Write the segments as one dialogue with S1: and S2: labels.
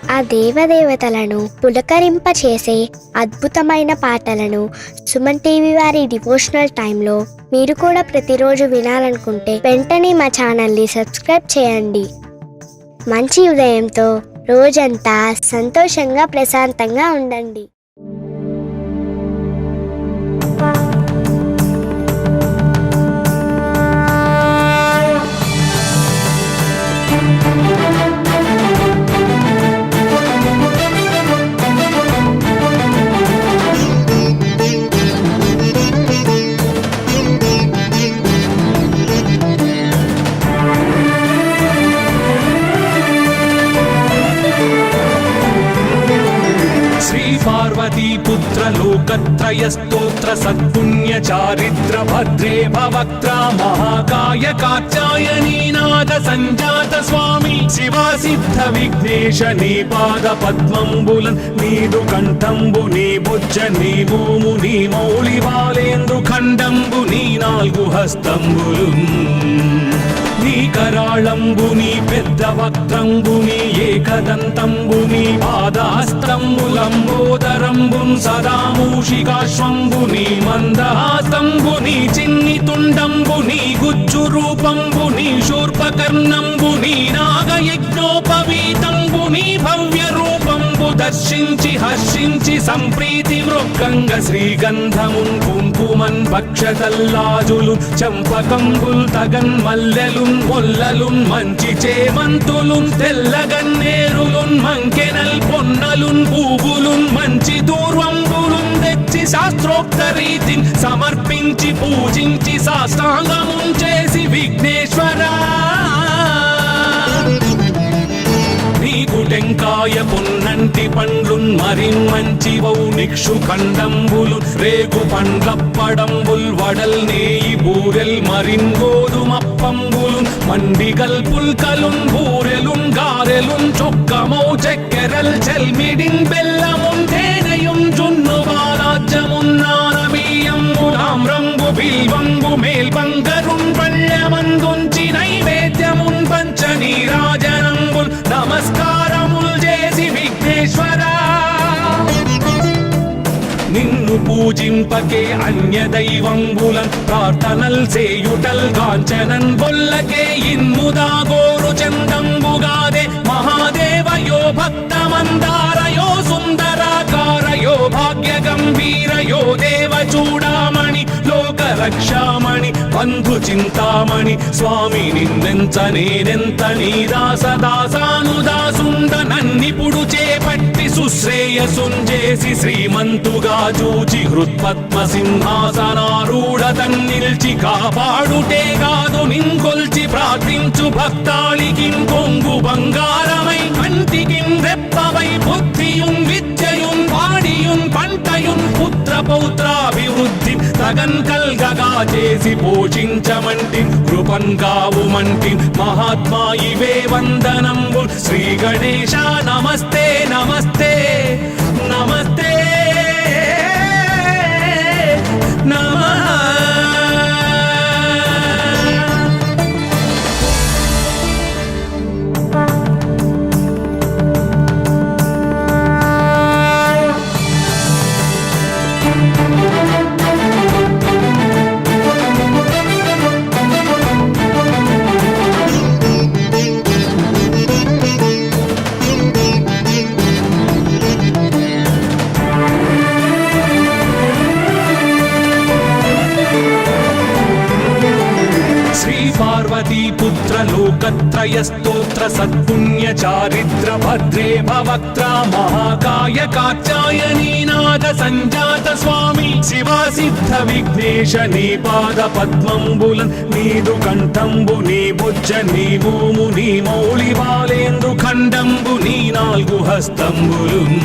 S1: ఆ దేవదేవతలను పులకరింపచేసే అద్భుతమైన పాటలను సుమన్ టీవీ వారి డివోషనల్ టైంలో మీరు కూడా ప్రతిరోజు వినాలనుకుంటే వెంటనే మా ఛానల్ని సబ్స్క్రైబ్ చేయండి. మంచి ఉదయంతో రోజంతా సంతోషంగా ప్రశాంతంగా ఉండండి.
S2: पुत्र लोकत्रय स्तोत्र सत्पुण्य चारित्र भद्रे भवक्त्रा महाकाय कात्यायनी नाद संजात स्वामी शिवा सिद्ध विघ्नेश नी पाद पद्मंबुलन् नीदु कंठंबु नी बुज्ज नी भूमु नी मौळि बालेंद्रु खंडंबु नी नाल्गु हस्तंबुलुन् నీ కరాళంబుని పెద్ద వక్త్రంబుని ఏకదంతంబుని పాదాస్తంబులంబోదరంబున్ సదా మూషికాశ్వంబుని మందహాస్తంబుని చిన్ని తుండంబుని గుజ్జు రూపంబుని శూర్పకర్ణంబుని నాగయజ్ఞోపవీతంబుని భవ్య రూపంబు దర్శించి హర్షించి సంప్రీతి మృక్కంగ శ్రీగంధమున్ కుంకుమన్ భక్షతల్లాజులు చంపకంబుల్ తగన్ మల్లెలున్ మొల్లలున్ మంచి చేమంతులున్ తెల్లగన్నేరులున్ మంకెనల్ పొన్నలున్ పూవులున్ మంచి దూర్వంబులున్ తెచ్చి శాస్త్రోక్త రీతిని సమర్పించి పూజించి సాష్టాంగమున్ చేసి విఘ్నేశ్వరా టెంకాయ పొన్నంటి పండ్లున్ మరిన్ మంచి వౌ నిక్షు ఖండంబులు రేగు పండ్లప్పడంబుల్ వడల్ నేయి బూరెల్ మరిన్ గోధుమప్పంబులు మండిగల్ పుల్కలున్ బూరెలున్ గారెలున్ చొక్కమౌ చెక్కెరల్ చెల్మిడిన్ బెల్లమున్ తేనెయున్ జున్ను బాలాజ్యమున్ నానబియ్యంబులాం రంగు బిల్వంబు మేల్బంగరున్ పళ్ళమందుంచి నైవేద్యమున్ పంచ నీరాజనంబుల్ నమస్కారముల్ చేసి విఘ్నేశ్వరా నిన్ను పూజింపకే అన్య దైవంబులన్ ప్రార్థనల్ సేయుటల్ కాంచనన్ బొల్లకే ఇన్ముదా గోరు చందంబుగాదే మహాదేవయో భక్తమందారయో సుందరాకారయో భాగ్య గంభీరయో దేవ చూడామణి లోక రక్షామణి బంధు చింతామణి స్వామి నిన్నెంత నేనెంత నీ దాసదాసానుదాసుండ నన్నిపుడు చేపట్టి సుశ్రేయసుంజేసి శ్రీమంతుగా చూచి హృత్పద్మ సింహాసనారూఢ తన్నిల్చి కాపాడుటే కాదు నింకొల్చి ప్రార్థించు భక్తాళికిన్ కొంగు బంగారమై కంటికిన్ రెప్పవై బుద్ధియున్ విద్యయున్ వాడియున్ పంటయున్ పుత్ర పౌత్రాభివృద్ధి తగన్ కల్గగా చేసి పోషించమంటి కృపన్ కావుమంటి మహాత్మా ఇవే వందనంబు శ్రీ గణేశ నమస్తే నమస్తే నమస్తే నమః. पुत्र लोकत्रय स्तोत्र सत्पुण्य चारित्र भद्रे भवक्त्रा महाकाय कात्यायनी नाद संजात स्वामी शिवा सिद्ध विघ्नेश नी पाद पद्मंबुलन् नीदु कंठंबु नी बुज्ज नी भूमु नी मौळि बालेंद्रु खंडंबु नी नाल्गु हस्तंबुलुन्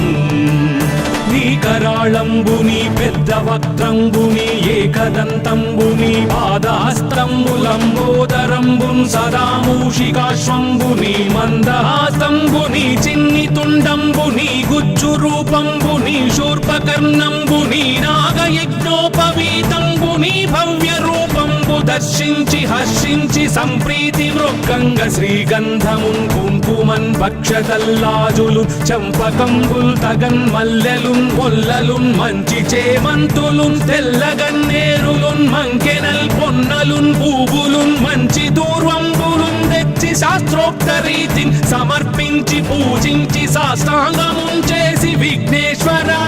S2: నీ కరాళంబుని పెద్ద వక్త్రంబుని ఏకదంతంబుని పాదాస్తంబులంబోదరంబున్ సదా మూషికాశ్వంబుని మందహాస్తంబుని చిన్ని తుండంబుని గుజ్జు రూపంబుని శూర్పకర్ణంబుని నాగయజ్ఞోపవీతంబుని భవ్య రూపం రూపంబు దర్శించి హర్షించి సంప్రీతి మృక్కంగ శ్రీగంధమున్ కుంకుమన్ భక్షతల్లాజులు చంపకంబుల్ తగన్ మల్లెలున్ మొల్లలున్ మంచి చేమంతులున్ తెల్లగన్నేరులున్ మంకెనల్ పొన్నలున్ పూవులున్ మంచి దూర్వంబులున్ తెచ్చి శాస్త్రోక్త రీతిని సమర్పించి పూజించి సాష్టాంగమున్ చేసి విఘ్నేశ్వరా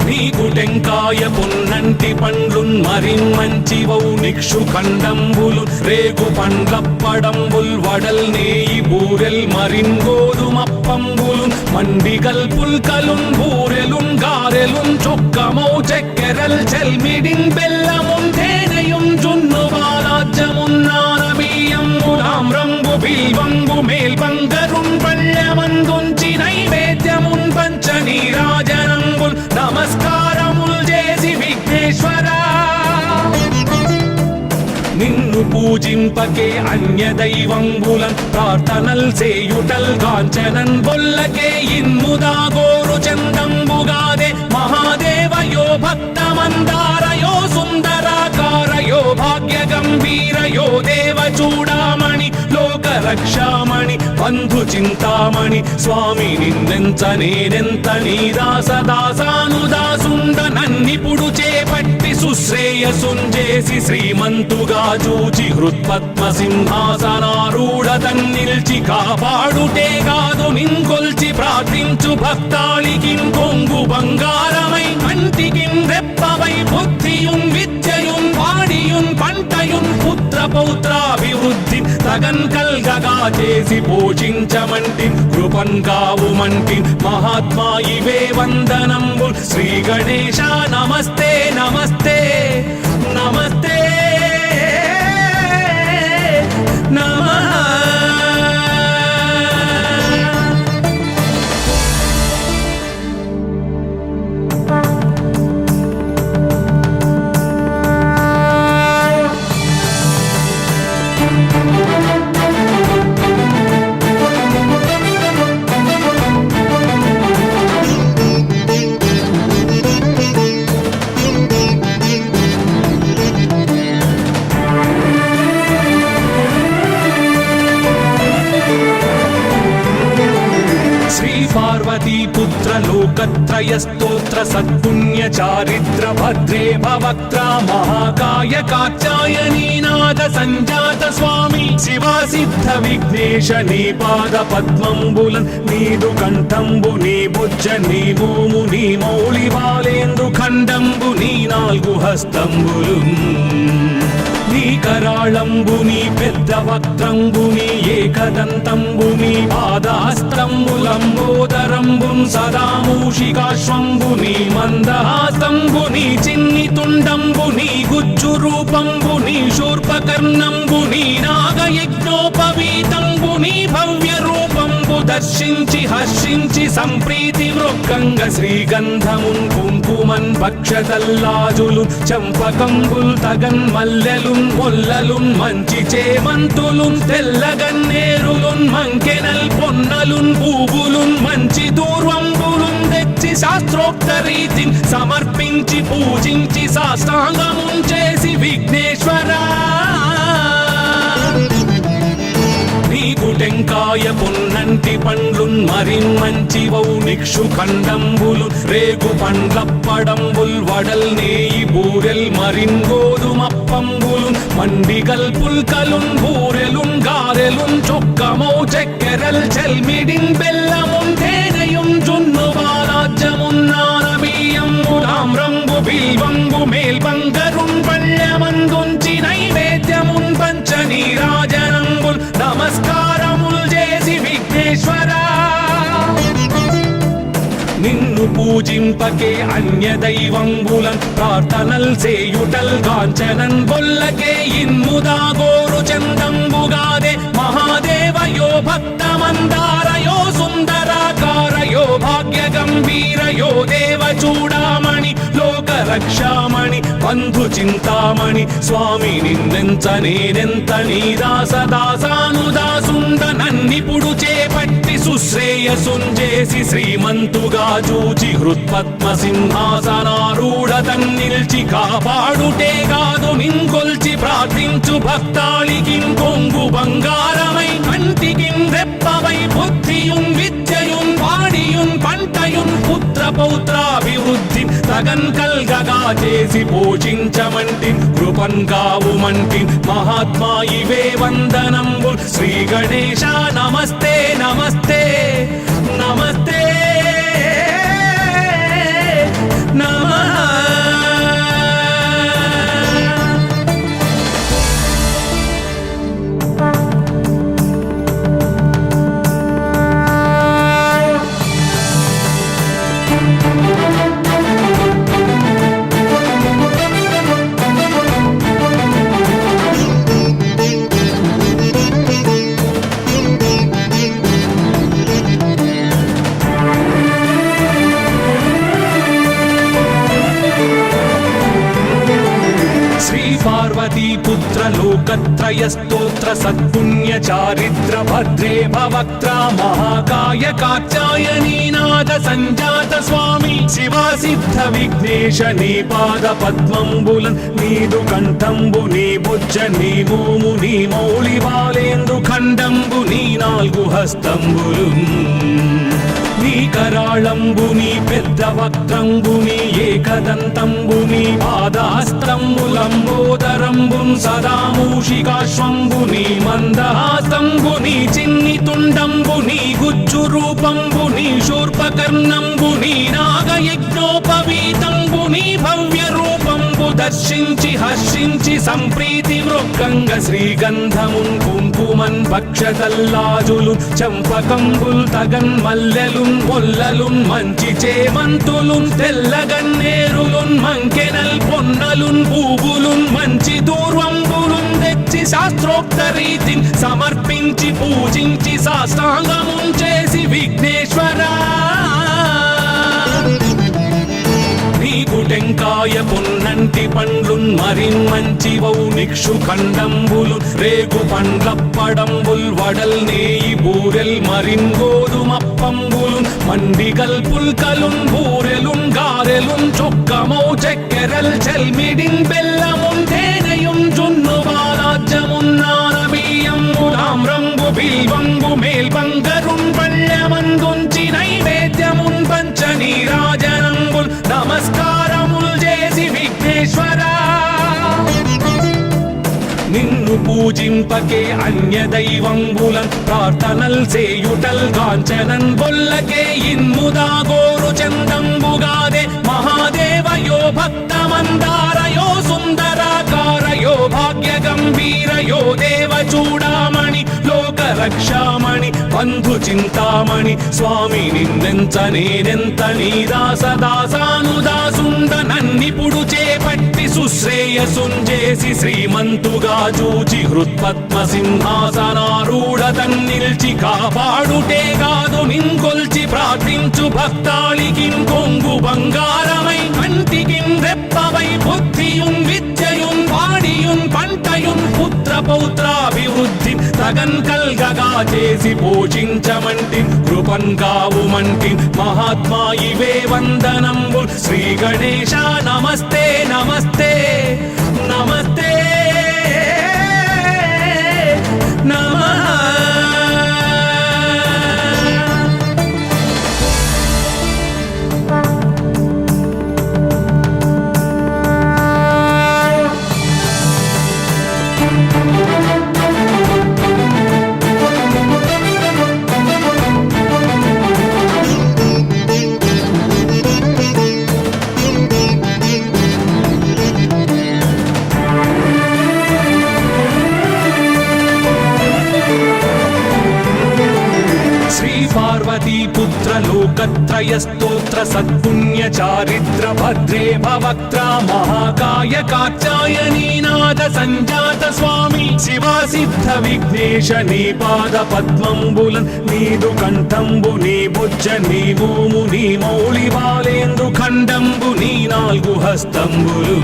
S2: నీకు టెంకాయ పొన్నంటి పండ్లున్ మరిన్మంచివౌ నిక్షు ఖండంబులు రేగు పండ్లప్పడంబుల్ వడల్ నేయి బూరెల్ మరిన్ గోధుమప్పంబులు మండిగల్ పుల్కలున్ బూరెలున్ గారెలున్ చొక్కమౌ చెక్కెరల్ చెల్మిడిన్ బెల్లమున్ తేనెయున్ జున్ను బాలాజ్యమున్ నానబియ్యంబులామ్రంబు బిల్వంబు మేల్బంగరున్ పళ్ళెమందుంచి నైవేద్యమున్ పంచ నీరాజనంబుల్ నమస్కారముల్ చేసి విఘ్నేశ్వరా నిన్ను పూజింపకే అన్య దైవంబులన్ ప్రార్థనల్ సేయుటల్ కాంచనన్ బొల్లకే ఇన్ముదా గోరు చందంబుగాదే మహాదేవయో భక్తమందారయో సుందరాకారయో భాగ్య గంభీరయో దేవ చూడామణి లోక రక్షామణి బంధు చింతామణి స్వామి నిన్నెంత నేనెంత నీ దాసదాసానుదాసుండ నన్నిపుడు చేపట్టి సుశ్రేయసుంజేసి శ్రీమంతుగా చూచి హృత్పద్మ సింహాసనారూఢ తన్నిల్చి కాపాడుటే కాదు నింకొల్చి ప్రార్థించు భక్తాళికి కొంగు బంగారమై కంటికిన్ రెప్పవై బుద్ధియున్ విద్యయున్ వాడియున్ పంటయున్ పుత్ర పౌత్రాభివృద్ధి తగన్ కల్గగా చేసి పోషించమంటి కృపన్ కావుమంటి మహాత్మా ఇవే వందనంబు శ్రీ గణేశ నమస్తే నమస్తే నమస్తే నమః पार्वतीपुत्र लोकत्रय स्तोत्र सत्पुण्य चारित्र भद्रे भवक्त्रा महाकाय कात्यायनी नाद संजात स्वामी शिवा सिद्ध विघ्नेश नी पाद पद्मंबुलन नीदु कंठंबु नी भुज नी भूमु नी मौళి బాలేందు ఖండంబు నీ నాలుగు హస్తంబులు నీ కరాళంబు నీ పెద్ద వక్త్రంబు నీ ఏకదంతంబు నీ పాదహస్తంబులంబోదరంబున్ సదా మూషికాశ్వంబు నీ మందహాస్తంబు నీ చిన్ని తుండంబు నీ గుజ్జు రూపంబు నీ శూర్పకర్ణంబు నీ నాగయజ్ఞోపవీతంబు నీ భవ్య రూపంబు దర్శించి హర్షించి సంప్రీతి మృక్కంగ శ్రీగంధమున్ కుంకుమన్ భక్షతల్లాజులు చంపకంబుల్ తగన్ మల్లెలున్ మొల్లలున్ మంచి చేమంతులున్ తెల్లగన్నేరులున్ మంకెనల్ పొన్నలున్ పూవులున్ మంచి దూర్వంబులున్ తెచ్చి శాస్త్రోక్త రీతిని సమర్పించి పూజించి సాష్టాంగమున్ చేసి విఘ్నేశ్వరా నీకు టెంకాయ పొన్నంటి పండ్లున్ మరిన్మంచివౌ నిక్షు ఖండంబులు రేగు పండ్లప్పడంబుల్ వడల్ నేయి బూరెల్ మరిన్ గోధుమప్పంబులు మండిగల్ పుల్కలున్ బూరెలున్ గారెలున్ చొక్కమౌ చెక్కెరల్ చెల్మిడిన్ బెల్లమున్ తేనెయున్ జున్ను బాలాజ్యమున్ నానబియ్యంబులామ్రంబు బిల్వంబు మేల్బంగరున్ పళ్ళెమందుంచి నైవేద్యమున్ పంచ నీరాజనంబుల్ నమస్కారముల్ చేసి విఘ్నేశ్వరా నిన్ను పూజింపకే అన్య దైవంబులన్ ప్రార్థనల్ సేయుటల్ కాంచనన్ బొల్లకే ఇన్ముదా గోరు చందంబుగాదే మహాదేవయో భక్తమందారయో సుందరాకారయో భాగ్య గంభీరయో దేవ చూడామణి లోక రక్షామణి బంధు చింతామణి స్వామి నిన్నెంత నేనెంత నీ దాసదాసానుదాసుండ నన్నిపుడు చేపట్టి సుశ్రేయ సుశ్రేయసుంజేసి శ్రీమంతుగా చూచి హృత్పద్మ సింహాసనారూఢతన్ నిల్చి కాపాడుటే కాదు నింకొల్చి ప్రార్థించు భక్తాళికి కొంగు బంగారమై కంటికి రెప్పవై బుద్ధియుం విద్యయుం వాడియుం పంటయుం పుత్ర పౌత్రాభివృద్ధి తగన్ కల్గగా చేసి పోషించమంటి కృపన్ కావుమంటి మహాత్మా ఇవే వందనంబు శ్రీ గణేశ నమస్తే నమస్తే నమస్తే నమః. पार्वतीपुत्र लोकत्रयस्तोत्र सत्पुण्य चारित्र भद्रे भवक्त्रा महाकाय कात्यायनीनाथ संजात स्वामी शिवा सिद्ध विघ्नेश नी पाद पद्मंबुलन् नीदु कंठंबु नी बुज्ज नी भूमु नी मौళి బాలేందు ఖండంబు నీ నాలుగు హస్తంబులు నీ కరాళంబు నీ పెద్ద వక్త్రంబు నీ ఏకదంతంబు నీ పాదహస్తంబులంబోదరంబున్ సదా మూషికాశ్వంబు నీ మందహాస్తంబు నీ చిన్ని తుండంబు నీ గుజ్జు రూపంబు నీ శూర్పకర్ణంబు నీ నాగయజ్ఞోపవీతంబు నీ భవ్య రూపంబు దర్శించి హర్షించి సంప్రీతి వృక్కంగ శ్రీగంధమున్ కుంకుమన్ భక్షతల్లాజులు చంపకంబుల్ తగన్ మల్లెలున్ మొల్లలున్ మంచి చేమంతులున్ తెల్లగన్నేరులున్ మంకెనల్ పొన్నలున్ పూవులున్ మంచి దూర్వంబులున్ తెచ్చి శాస్త్రోక్త రీతిని సమర్పించి పూజించి సాష్టాంగమున్ చేసి విఘ్నేశ్వరా నీకు టెంకాయ పొన్నంటి పండ్లున్ మరిన్ మంచి వౌ నిక్షు ఖండంబులు రేగు పండ్లప్పడంబుల్ వడల్ నేయి బూరెల్ మరిన్ గోధుమప్పంబులు మండిగల్ పుల్కలున్ బూరెలున్ గారెలున్ చొక్కమౌ చక్కెరల్ చెల్మిడిన్ బెల్లమున్ తేనెయున్ జున్ను బాలాజ్యమున్ నానబియ్యంబులామ్రంబు బిల్వంబు మేల్బంగరున్ పళ్ళమందుంచి నైవేద్యమున్ పంచనీరాజనంబుల్ నమస్కారముల్ చేసి విఘ్నేశ్వరా నిన్ను పూజింపకే అన్య దైవంబులన్ ప్రార్థనల్ సేయుటల్ కాంచనన్ బొల్లకే ఇన్ముదా గోరు చందంబుగాదే మహాదేవయో భక్తమందారయో సుందరాకారయో భాగ్య గంభీరయో దేవ చూడామణి లోక రక్షామణి బంధు చింతామణి స్వామి నిన్నెంత నేనెంత నీ దాసదాసానుదాసుండ నన్నిపుడు చేపట్టి సుశ్రేయసుంజేసి శ్రీమంతుగా చూచి హృత్పద్మ సింహాసనారూఢతన్ నిల్చి కాపాడుటే కాదు నింకొల్చి ప్రార్థించు భక్తాళికి కొంగు బంగారమై కంటికి రెప్పవై బుద్ధియుం విద్యయుం వాడియుం పంటయుం పుత్ర పౌత్రాభివృద్ధి తగన్ కల్గగా చేసి పోషించమంటి కృపన్ కావుమంటి మహాత్మా ఇవే వందనంబు శ్రీ గణేశ నమస్తే నమస్తే నమస్తే నమః. पार्वतीपुत्र लोकत्रयस्तोत्र सत्पुण्य चारित्र भद्रे भवक्त्रा महाकाय कात्यायनीनाथ संजात स्वामी शिवा सिद्ध विघ्नेश नी पाद पद्मंबुलन् नीदु कंठंबु नी बुज्ज नी भूमु नी मौళి బాలేందు ఖండంబు నీ నాలుగు హస్తంబులు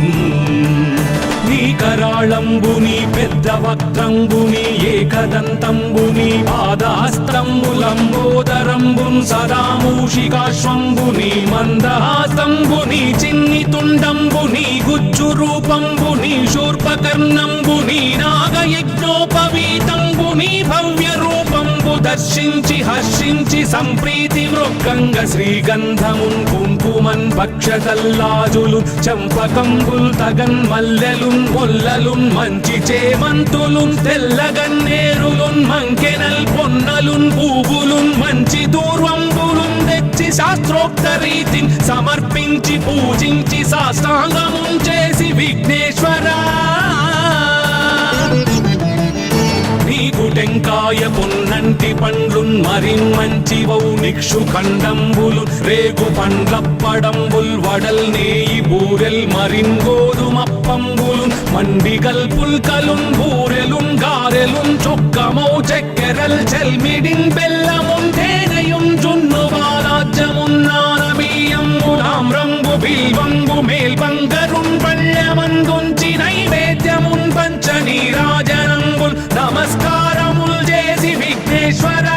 S2: నీ కరాళంబుని పెద్ద వక్త్రంబుని ఏకదంతంబుని పాదహస్తంబులంబోదరంబున్ సదా మూషికాశ్వంబుని మందహాస్తంబుని చిన్ని తుండంబుని గుజ్జు రూపంబుని శూర్పకర్ణంబుని నాగయజ్ఞోపవీతంబుని భవ్య రూపంబు దర్శించి హర్షించి సంప్రీతి వృక్కంగ శ్రీగంధమున్ కుంకుమన్ భక్షతల్లాజులు చంపకంబుల్ తగన్ మల్లెలున్ మొల్లలున్ మంచి చేమంతులున్ తెల్లగన్నేరులున్ మంకెనల్ పొన్నలున్ పూవులున్ మంచి దూర్వంబులున్ తెచ్చి శాస్త్రోక్త రీతిని సమర్పించి పూజించి సాష్టాంగమున్ చేసి విఘ్నేశ్వరా నీకు టెంకాయ పొన్నంటి పండ్లున్ మరిన్ మంచి వౌనిక్షు ఖండంబులు రేగు పండ్లప్పడంబుల్ వడల్ నేయి బూరెల్ మరిన్ గోధుమప్పంబులు మండిగల్ పుల్కలున్ బూరెలున్ గారెలున్ చొక్కమౌ చెక్కెరల్ చెల్మిడిన్ బెల్లమున్ తేనెయున్ జున్ను బాలాజ్యమున్ నానబియ్యంబులామ్రంబు బిల్వంబు మేల్బంగరున్ పళ్ళమందుంచి నైవేద్యమున్ పంచనీరాజనంబుల్ నమస్కారముల్ చేసి విఘ్నేశ్వరా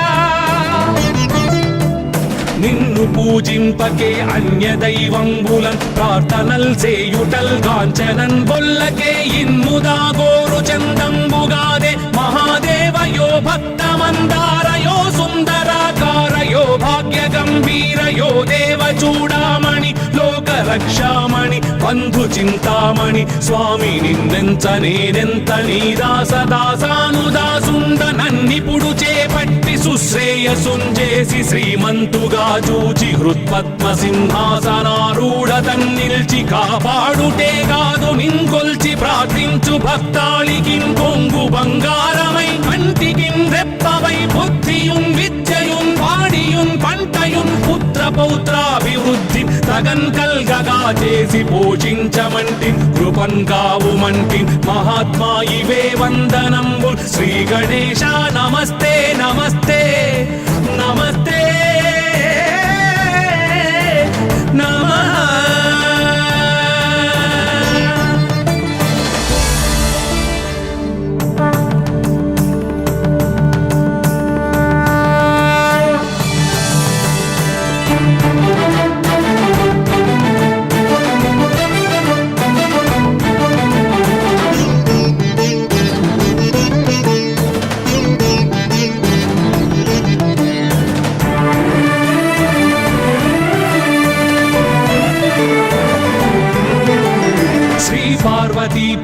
S2: నిన్ను పూజింపకే అన్య దైవంబులన్ ప్రార్థనల్ చేయుటల్ కాంచనన్ బొల్లకే ఇన్ముదా గోరు చందంబుగాదే మహాదేవయో భక్తమందారయో సుందరాకారయో భాగ్య గంభీరయో దేవ చూడామణి లోక రక్షామణి బంధు చింతామణి స్వామి నిన్నెంత నేనెంత నీ దాసదాసానుదాసుండ నన్నిపుడు చేపట్టి సుశ్రేయసుంజేసి శ్రీమంతుగా చూచి హృత్పద్మ సింహాసనారూఢ తన్నిల్చి కాపాడుటే కాదు నింకొల్చి ప్రార్థించు భక్తాళికిం కొంగు బంగారమై కంటికిం రెప్పవై బుద్ధియున్ విద్యయున్ వాడియున్ పంటయున్ పుత్ర పౌత్రాభివృద్ధి తగన్ కల్గగా చేసి పోషించమంటి కృపన్ కావుమంటి మహాత్మా ఇవే వందనంబు శ్రీ గణేశ నమస్తే నమస్తే నమస్తే నమః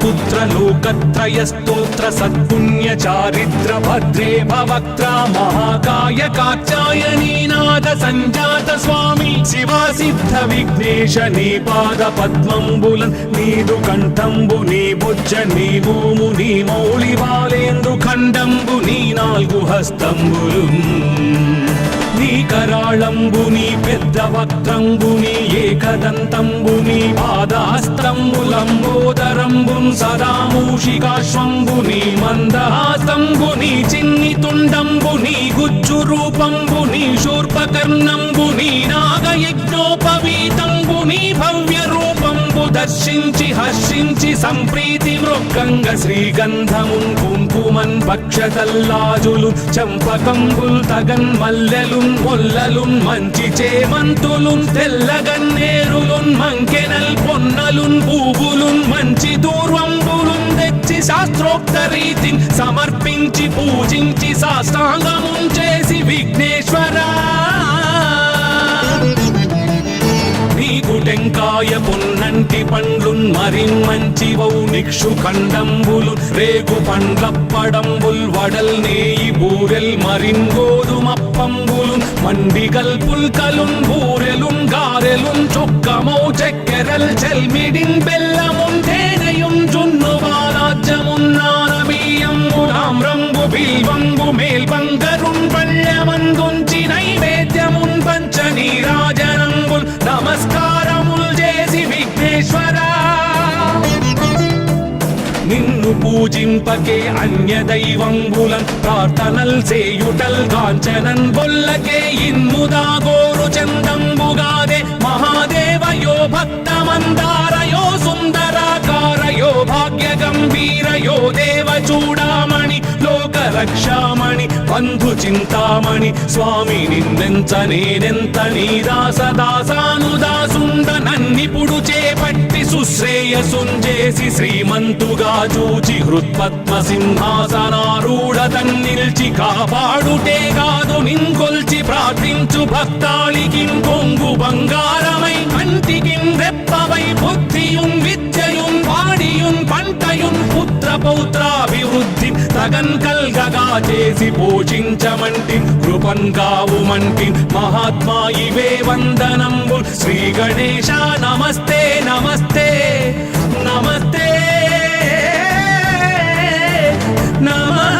S2: पुत्र लोकत्रय स्तोत्र सत्पुण्य चारिद्र भद्रे भवक्त्रा महाकाय कात्यायनी नाद संजात स्वामी शिवा सिद्ध विघ्नेश नी पाद पद्मंबुलन नीदु कंठंबु नी बुज्ज नी भूमु नी मौళి బాలేందు ఖండంబు నీ నాలుగు హస్తంబులున్ నీ కరాళంబుని పెద్ద వక్త్రంబుని ఏకదంతంబుని పాదహస్తంబులంబోదరంబున్ సదా మూషికాశ్వంబుని మందహాస్తంబుని చిన్ని తుండంబుని గుజ్జు రూపంబుని శూర్పకర్ణంబుని నాగయజ్ఞోపవీతంబుని భవ్య రూపంబు దర్శించి హర్షించి సంప్రీతి వృక్కంగ శ్రీగంధమున్ కుంకుమన్ భక్షతల్లాజులు చంపకంబుల్ తగన్ మల్లెలున్ మొల్లలున్ మంచి చేమంతులున్ తెల్లగన్నేరులున్ మంకెనల్ పొన్నలున్ పూవులున్ మంచి దూర్వంబులున్ తెచ్చి శాస్త్రోక్త రీతిని సమర్పించి పూజించి సాష్టాంగమున్ చేసి విఘ్నేశ్వరా నీకు టెంకాయ పొన్నంటి పండ్లున్ మరిన్ మంచి వౌనిక్షు ఖండంబులు రేగు పండ్లప్పడంబుల్ వడల్ నేయి బూరెల్ మరిన్ గోధుమప్పంబులు మండిగల్ పుల్కలున్ బూరెలున్ గారెలున్ చొక్కమౌ చెక్కెరల్ చెల్మిడిన్ బెల్లమున్ తేనెయున్ జున్ను బాలాజ్యమున్ నానబియ్యంబులామ్రంబు బిల్వంబు మేల్బంగరున్ పళ్ళమందుంచి నైవేద్యమున్ పంచనీరాజనంబుల్ నమస్కారముల్ చేసి విఘ్నేశ్వరా నిన్ను పూజింపకే అన్య దైవంబులన్ ప్రార్థనల్ చేయుటల్ కాంచనన్ బొల్లకే ఇన్ముదా గోరు చందంబుగాదే మహాదేవయో భక్తమందారయో సుందరా సుందరాకారయో భాగ్య గంభీరయో దేవ చూడామణి లోక రక్షామణి బంధు చింతామణి స్వామి నిన్నెంత నేనెంత నీ దాసదాసానుదాసుండ నన్నిపుడు చేపట్టి సుశ్రేయసుంజేసి శ్రీమంతుగా చూచి హృత్పద్మ సింహాసనారూఢ తన్నిల్చి కాపాడుటే కాదు నింకొల్చి ప్రార్థించు భక్తాళికి కొంగు బంగారమై కంటికి రెప్పవై బుద్ధియుం విద్యయుం వాడియుం పంటయుం పుత్ర పౌత్రాభివృద్ధి తగన్ కల్గగా చేసి పోషించమంటి కృపన్ కావుమంటి మహాత్మా ఇవే వందనంబు శ్రీ గణేశ నమస్తే నమస్తే నమస్తే నమః.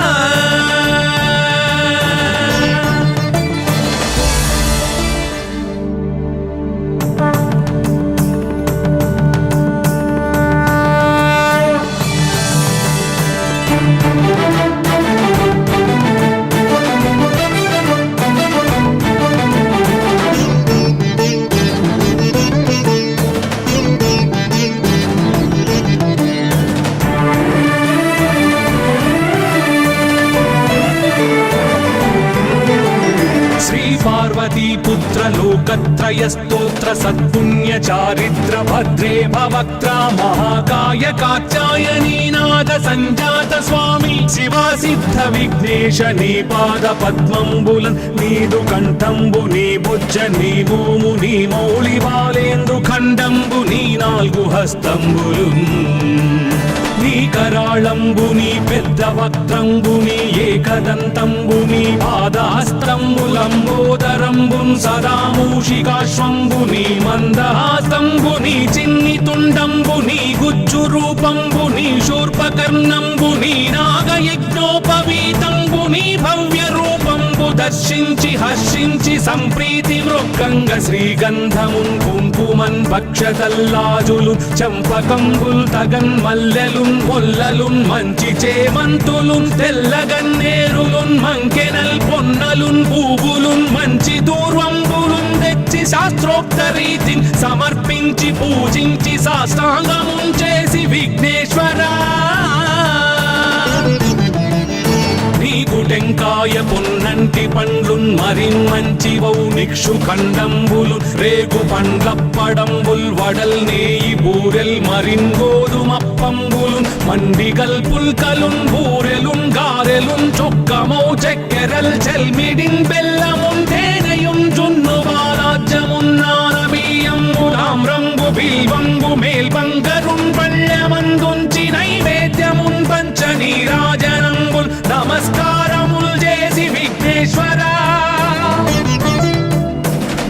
S2: పార్వతీపుత్ర లోకత్రయ స్తోత్ర సత్పుణ్య చారిత్ర భద్రే భవక్త్ర మహాకాయ కాత్యాయనీనాథ సంజాత స్వామి శివా సిద్ధ విఘ్నేశ నీ పాద పద్మంబులన్ నీదు కంఠంబు నీ బుజ్జ నీ భూము నీ మౌళి బాలేందు ఖండంబు నీ నాలుగు హస్తంబులు నీ కరాళంబుని పెద్ద వక్త్రంబుని ఏకదంతంబుని పాదాస్తంబులంబోదరంబున్ సదా మూషికాశ్వంబుని మందహాస్తంబుని చిన్ని తుండంబుని గుజ్జు రూపంబుని శూర్పకర్ణంబుని నాగయజ్ఞోపవీతంబుని భవ్య రూపంబు దర్శించి హర్షించి సంప్రీతి మృక్కంగ శ్రీగంధమున్ కుంకుమన్ భక్షతల్లాజులు చంపకంబుల్ తగన్ మల్లెలున్ మొల్లలున్ మంచి చేమంతులున్ తెల్లగన్నేరులున్ మంకెనల్ పొన్నలున్ పూవులున్ మంచి దూర్వంబులున్ తెచ్చి శాస్త్రోక్త రీతిని సమర్పించి పూజించి సాష్టాంగమున్ చేసి విఘ్నేశ్వరా నీకు టెంకాయ పొన్నంటి పండ్లున్ మరిన్ మంచివౌ నిక్షు ఖండంబులు రేగు పండ్లప్పడంబుల్ వడల్ నేయి బూరెల్ మరిన్ గోధుమప్పంబులు మండిగల్ పుల్కలున్ బూరెలున్ గారెలున్ చొక్కమౌ చెక్కెరల్ చెల్మిడిన్ బెల్లమున్ తేనెయున్ జున్ను బాలాజ్యమున్ నానబియ్యంబులాం రంగు బిల్వంబు మేల్బంగరున్ పళ్ళమందుంచి నైవేద్యమున్ పంచ నీరాజనంబుల్ నమస్కారముల్ చేసి విఘ్నేశ్వరా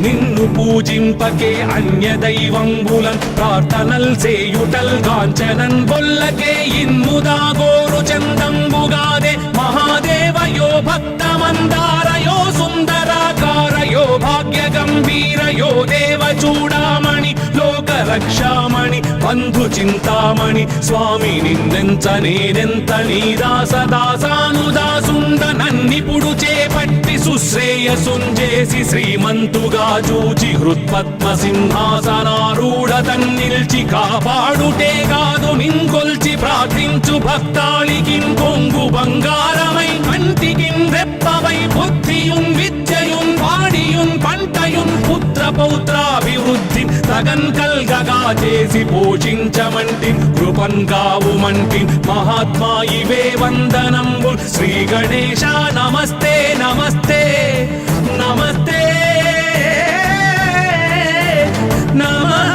S2: నిన్ను పూజింపకే అన్య దైవంబులన్ ప్రార్థనల్ సేయుటల్ కాంచనన్ బొల్లకే ఇన్ముదా గోరు చందంబుగాదే మహాదేవయో భక్తమందారయో సుందరాకారయో భాగ్య గంభీరయో దేవ చూడామణి లోక రక్షామణి బంధు చింతామణి స్వామి నిన్నెంత నేనెంత నీ దాసదాసానుదాసుండ నన్నిపుడు చేపట్టి సుశ్రేయసుంజేసి శ్రీమంతుగా చూచి హృత్పద్మ సింహాసనారూఢ తన్నిల్చి కాపాడుటే కాదు నింకొల్చి ప్రార్థించు భక్తాళికి కొంగు బంగారమై కంటికి రెప్పవై బుద్ధియుం విద్యయుం వాడియుం పంటయుం పుత్ర పౌత్రాభివృద్ధి తగన్ కల్గగా చేసి పోషించమంటి కృపన్ కావుమంటి మహాత్మా ఇవే వందనంబు శ్రీ గణేశ నమస్తే నమస్తే నమస్తే నమః.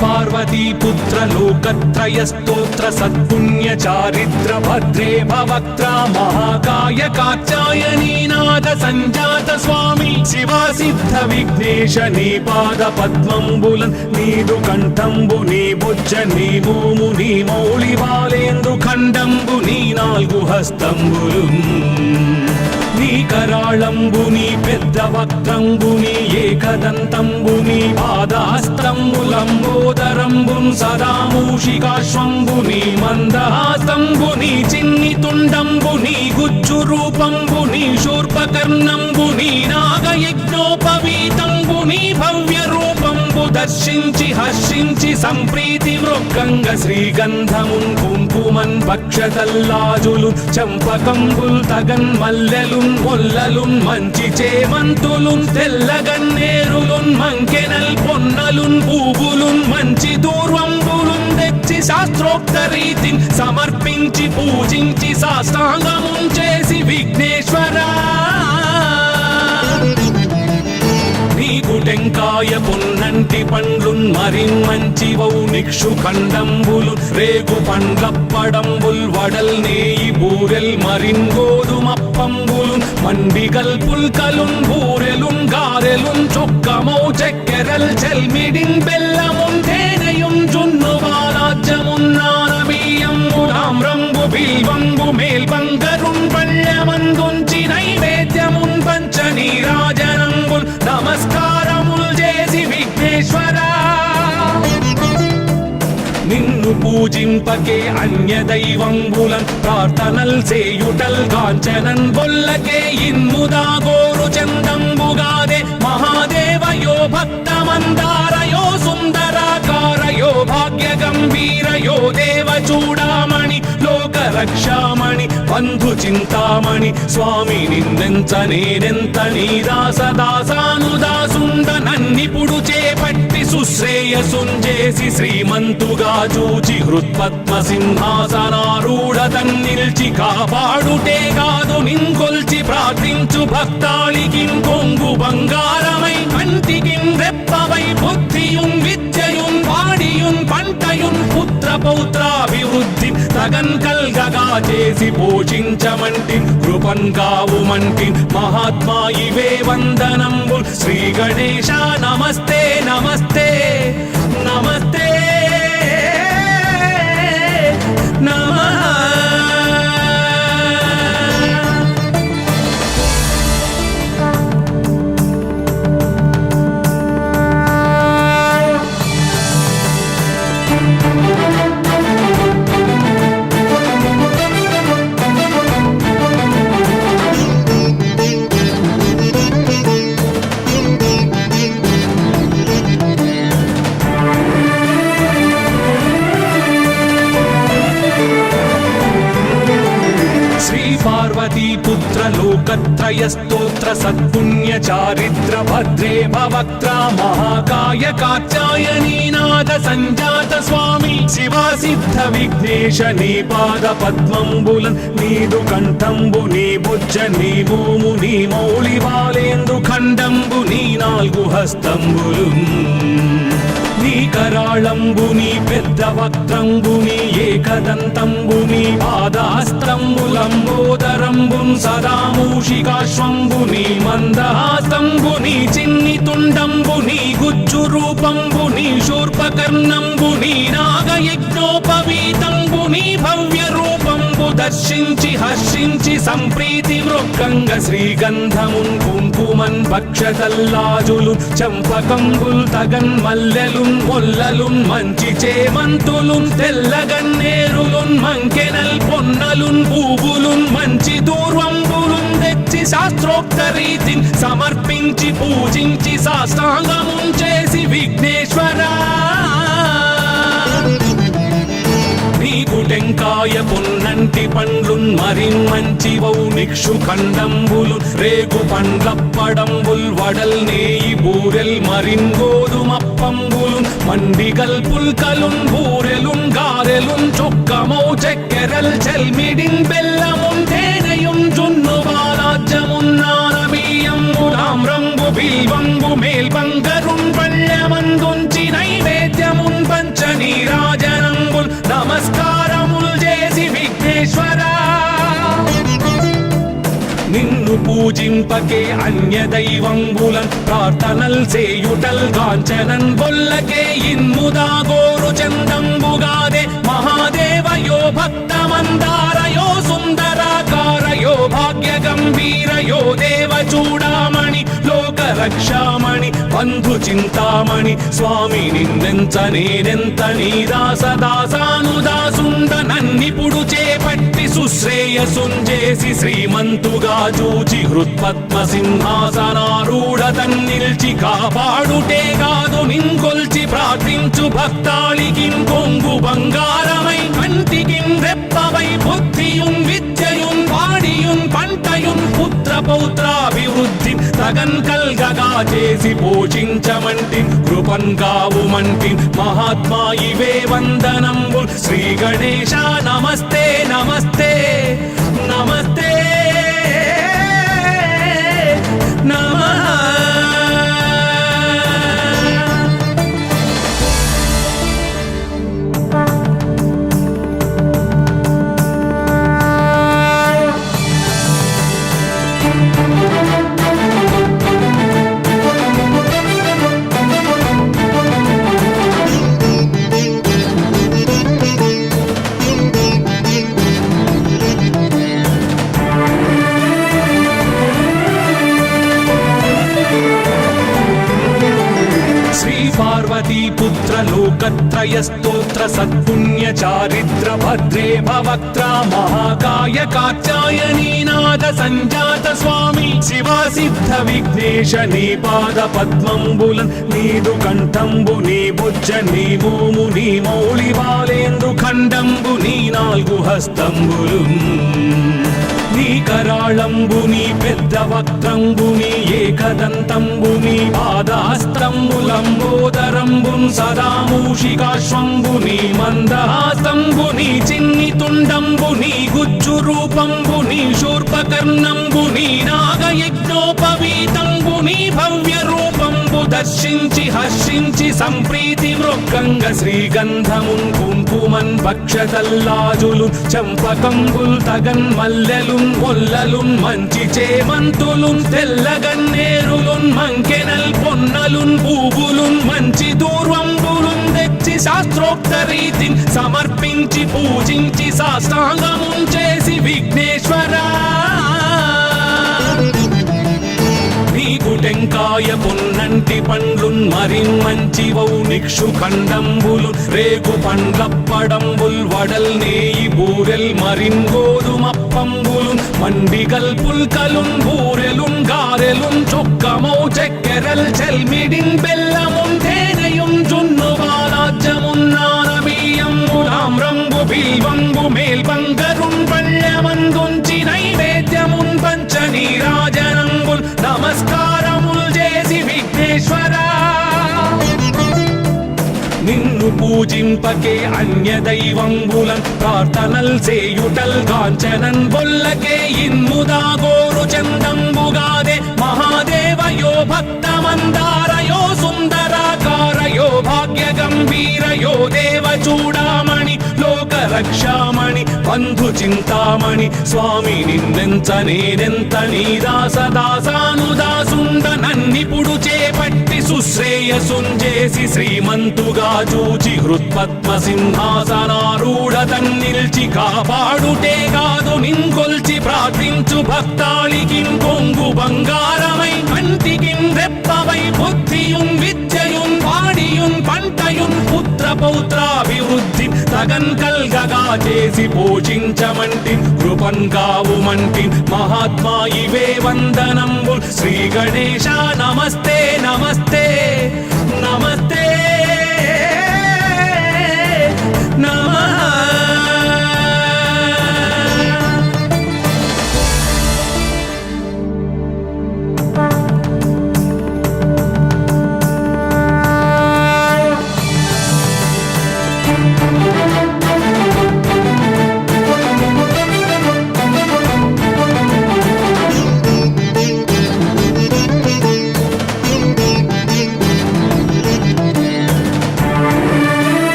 S2: పార్వతీపుత్ర లోకత్రయ స్తోత్ర సత్పుణ్య చారిత్ర భద్రే భవక్త్ర మహాకాయ కాత్యాయనీ నాద సంజాత స్వామి శివా సిద్ధ విఘ్నేశ నీ పాద పద్మంబులన్ నీదు కంఠంబు నీ బుజ్జ నీ మోము నీ మౌళి బాలేందు ఖండంబు నీ నాలుగు హస్తంబులు నీ కరాళంబు నీ పెద్ద వక్త్రంబు నీ ఏకదంతంబు నీ పాదహస్తంబులంబోదరంబు సదా మూషికాశ్వంబు నీ మందహాసంబు నీ చిన్ని తుండంబు నీ గుజ్జు రూపంబు నీ శూర్పకర్ణంబు నీ నాగయజ్ఞోపవీతంబు నీ భవ్య రూపంబు దర్శించి హర్షించి సంప్రీతి మృక్కంగ శ్రీగంధమున్ కుంకుమన్ భక్షతల్లాజులు చంపకంబుల్ తగన్ మల్లెలున్ మొల్లలున్ మంచి చేమంతులున్ తెల్లగన్నేరులున్ మంకెనల్ పొన్నలున్ పూవులున్ మంచి దూర్వంబులున్ తెచ్చి శాస్త్రోక్త రీతిని సమర్పించి పూజించి సాష్టాంగమున్ చేసి విఘ్నేశ్వరా నీకు టెంకాయ పొన్నంటి పండ్లున్ మరిన్మంచివౌ నిక్షు ఖండంబులు రేగు పండ్లప్పడంబుల్ వడల్ నేయి బూరెల్ మరిన్ గోధుమప్పంబులు మండిగల్ పుల్కలున్ బూరెలున్ గారెలున్ చొక్కమౌ చెక్కెరల్ చెల్మిడిన్ బెల్లమున్ తేనెయున్ జున్ను వారాజ్యమున్ నానబియ్యంబు తామ్రంబు బిల్వంబు మేల్బంగరున్ పళ్ళమందుంచి నైవేద్యమున్ పంచ నీరాజనంబుల్ నమస్కారముల్ చేసి విఘ్నేశ్వరా నిన్ను పూజింపకే అన్య దైవంబులన్ ప్రార్థనల్ సేయుటల్ కాంచనన్ బొల్లకే ఇన్ముదా గోరు చందంబుగాదే మహాదేవయో భక్తమందారయో సుందరాకారయో భాగ్య గంభీరయో దేవ చూడామణి లోక రక్షామణి బంధు చింతామణి స్వామి నిన్నెంత నేనెంత నీ దాసదాసానుదాసుండ నన్నిపుడు చేపట్టి సుశ్రేయసుంజేసి శ్రీమంతుగా చూచి హృత్పద్మ సింహాసనారూఢ తన్నిల్చి కాపాడుటే కాదు నింకొల్చి ప్రార్థించు భక్తాళికి కొంగు బంగారమై కంటికి రెప్పవై బుద్ధియున్ విద్యయున్ వాడియున్ పంటయున్ పుత్ర పౌత్రాభివృద్ధి తగన్ కల్గగా చేసి పోషించమంటి కృపన్ కావుమంటి మహాత్మా ఇవే వందనంబు శ్రీ గణేశ నమస్తే నమస్తే నమస్తే నమః పుత్ర లోకత్రయ స్తోత్ర సత్పుణ్య చారిత్ర భద్రే భవక్త్ర మహాకాయ కాత్యాయనీ నాద సంజాత స్వామి శివా సిద్ధ విఘ్నేశ నీ పాద పద్మంబులన్ నీదు కంఠంబు నీ బుజ్జ నీ భూము నీ మౌళి బాలేందు ఖండంబు నీ నాలుగు హస్తంబులు నీ కరాళంబు నీ పెద్ద వక్త్రంబు నీ ఏకదంతంబు నీ పాదహస్తంబులంబోదరంబు సదా మూషికాశ్వంబు నీ మందహాసంబు నీ చిన్ని తుండంబు నీ గుజ్జు రూపంబు నీ శూర్పకర్ణంబు నీ నాగయజ్ఞోపవీతంబు నీ భవ్య రూపంబు దర్శించి హర్షించి సంప్రీతి మృక్కంగ శ్రీగంధమున్ కుంకుమన్ భక్షతల్లాజులు చంపకంబుల్ తగన్ మల్లెలున్ మొల్లలున్ మంచి చేమంతులున్ తెల్లగన్నేరులున్ మంకెనల్ పొన్నలున్ పూవులున్ మంచి దూర్వంబులున్ తెచ్చి శాస్త్రోక్త రీతిని సమర్పించి పూజించి సాష్టాంగమున్ చేసి విఘ్నేశ్వరా నీకు టెంకాయ పొన్నంటి పండ్లున్ మరిన్మంచివౌ నిక్షు ఖండంబులు రేగు పండ్లప్పడంబుల్ వడల్ నేయి బూరెల్ మరిన్ గోధుమప్పంబులు మండిగల్ పుల్కలున్ బూరెలున్ గారెలున్ చొక్కమౌ చెక్కెరల్ చెల్మిడిన్ బెల్లమున్ తేనెయున్ జున్ను వారాజ్యమున్ నానబియ్యంబు తామ్రంబు బిల్వంబు మేల్బంగరున్ పళ్ళమందుంచి నైవేద్యమున్ పంచ నీరాజనంబుల్ నమస్కారం పూజింపకే అన్య దైవంబులన్ ప్రార్థనల్ చేయుటల్ కాంచనన్ బొల్లకే ఇన్ముదా గోరు చందంబుగాదే మహాదేవయో భక్తమందారయో సుందరాకారయో భాగ్య గంభీరయో దేవ చూడామణి లోక రక్షామణి బంధు చింతామణి స్వామి నిన్నెంత నేనెంత నీ దాసదాసానుదాసుండ నన్నిపుడు చేపట్టి సుశ్రేయసుంజేసి శ్రీమంతుగా చూచి హృత్పద్మ సింహాసనారూఢ తన్నిల్చి కాపాడుటే కాదు నింకొల్చి ప్రార్థించు భక్తాళికిం కొంగు బంగారమై కంటికిం రెప్పవై బుద్ధియుం విద్యయుం వాడియుం పంటయుం పుత్ర పౌత్రాభివృద్ధి తగన్ కల్గగా చేసి పోషించమంటి కృపన్ కావుమంటి మహాత్మా ఇవే వందనంబు శ్రీ గణేశ నమస్తే నమస్తే నమస్తే నమః. पुत्र लोकत्रय स्तोत्र सत्पुण्य चारित्र भद्रे भवक्त्र महाकाय कात्यायनी नाद संजात स्वामी शिवा सिद्ध विघ्नेश नी पाद पद्मंबुलन् नीदु कंठंबु नी भुज नी भूमु नी मौळि बालेंद्रु खंडंबु नी नाल्गु हस्तंबुलुन् నీ కరాళంబుని పెద్ద వక్త్రంబుని ఏకదంతంబుని పాదహస్తంబులంబోదరంబున్ సదా మూషికాశ్వంబుని మందహాస్తంబుని చిన్ని తుండంబుని గుజ్జు రూపంబుని శూర్పకర్ణంబుని నాగయజ్ఞోపవీతంబుని భవ్య రూపంబు దర్శించి హర్షించి సంప్రీతి మృక్కంగ శ్రీగంధమున్ కుంకుమన్ భక్షతల్లాజులు చంపకంబుల్ తగన్ మల్లెలున్ మొల్లలున్ మంచి చేమంతులున్ తెల్లగన్నేరులున్ మంకెనల్ పొన్నలున్ పూవులున్ మంచి దూర్వంబులున్ తెచ్చి శాస్త్రోక్త రీతిని సమర్పించి పూజించి సాష్టాంగమున్ చేసి విఘ్నేశ్వరా నీకు టెంకాయ పొన్నంటి పండ్లున్ మరిన్మంచివౌ నిక్షు ఖండంబులు రేగు పండ్లప్పడంబుల్ వడల్ నేయి బూరెల్ మరిన్ గోధుమప్పంబులు మండిగల్ పుల్కలున్ బూరెలున్ గారెలున్ చొక్కమౌ చెక్కెరల్ చెల్మిడిన్ బెల్లమున్ తేనెయున్ జున్ను బాలాజ్యమున్ నానబియ్యంబులామ్రంబు బిల్వంబు మేల్బంగరున్ పళ్ళెమందుంచి నైవేద్యమున్ పంచ నీరాజనంబుల్ నమస్కారముల్ చేసి విఘ్నేశ్వరా నిన్ను పూజింపకే అన్య దైవంబులన్ ప్రార్థనల్ చేయుటల్ కాంచనన్ బొల్లకే ఇన్ముదా గోరు చందంబుగాదే మహాదేవయో భక్తమందారయో సుందరాకారయో భాగ్య గంభీరయో దేవ చూడామణి లోక రక్షామణి బంధు చింతామణి స్వామి నిన్నెంత నేనెంత నీ దాసదాసానుదాసుండ నన్నిపుడు చేపట్టి సుశ్రేయసుంజేసి శ్రీమంతుగా చూచి హృత్పద్మ సింహాసనారూఢ తన్నిల్చి కాపాడుటే కాదు నింకొల్చి ప్రార్థించు భక్తాళికిం కొంగు బంగారమై కంటికిం రెప్పవై బుద్ధియుం విద్యయుం వాడియుం పంటయుం పుత్ర పౌత్రాభివృద్ధి తగన్ కల్గగా చేసి పోషించమంటి కృపన్ కావుమంటి మహాత్మా ఇవే వందనంబు శ్రీ గణేశ నమస్తే నమస్తే నమస్తే నమః.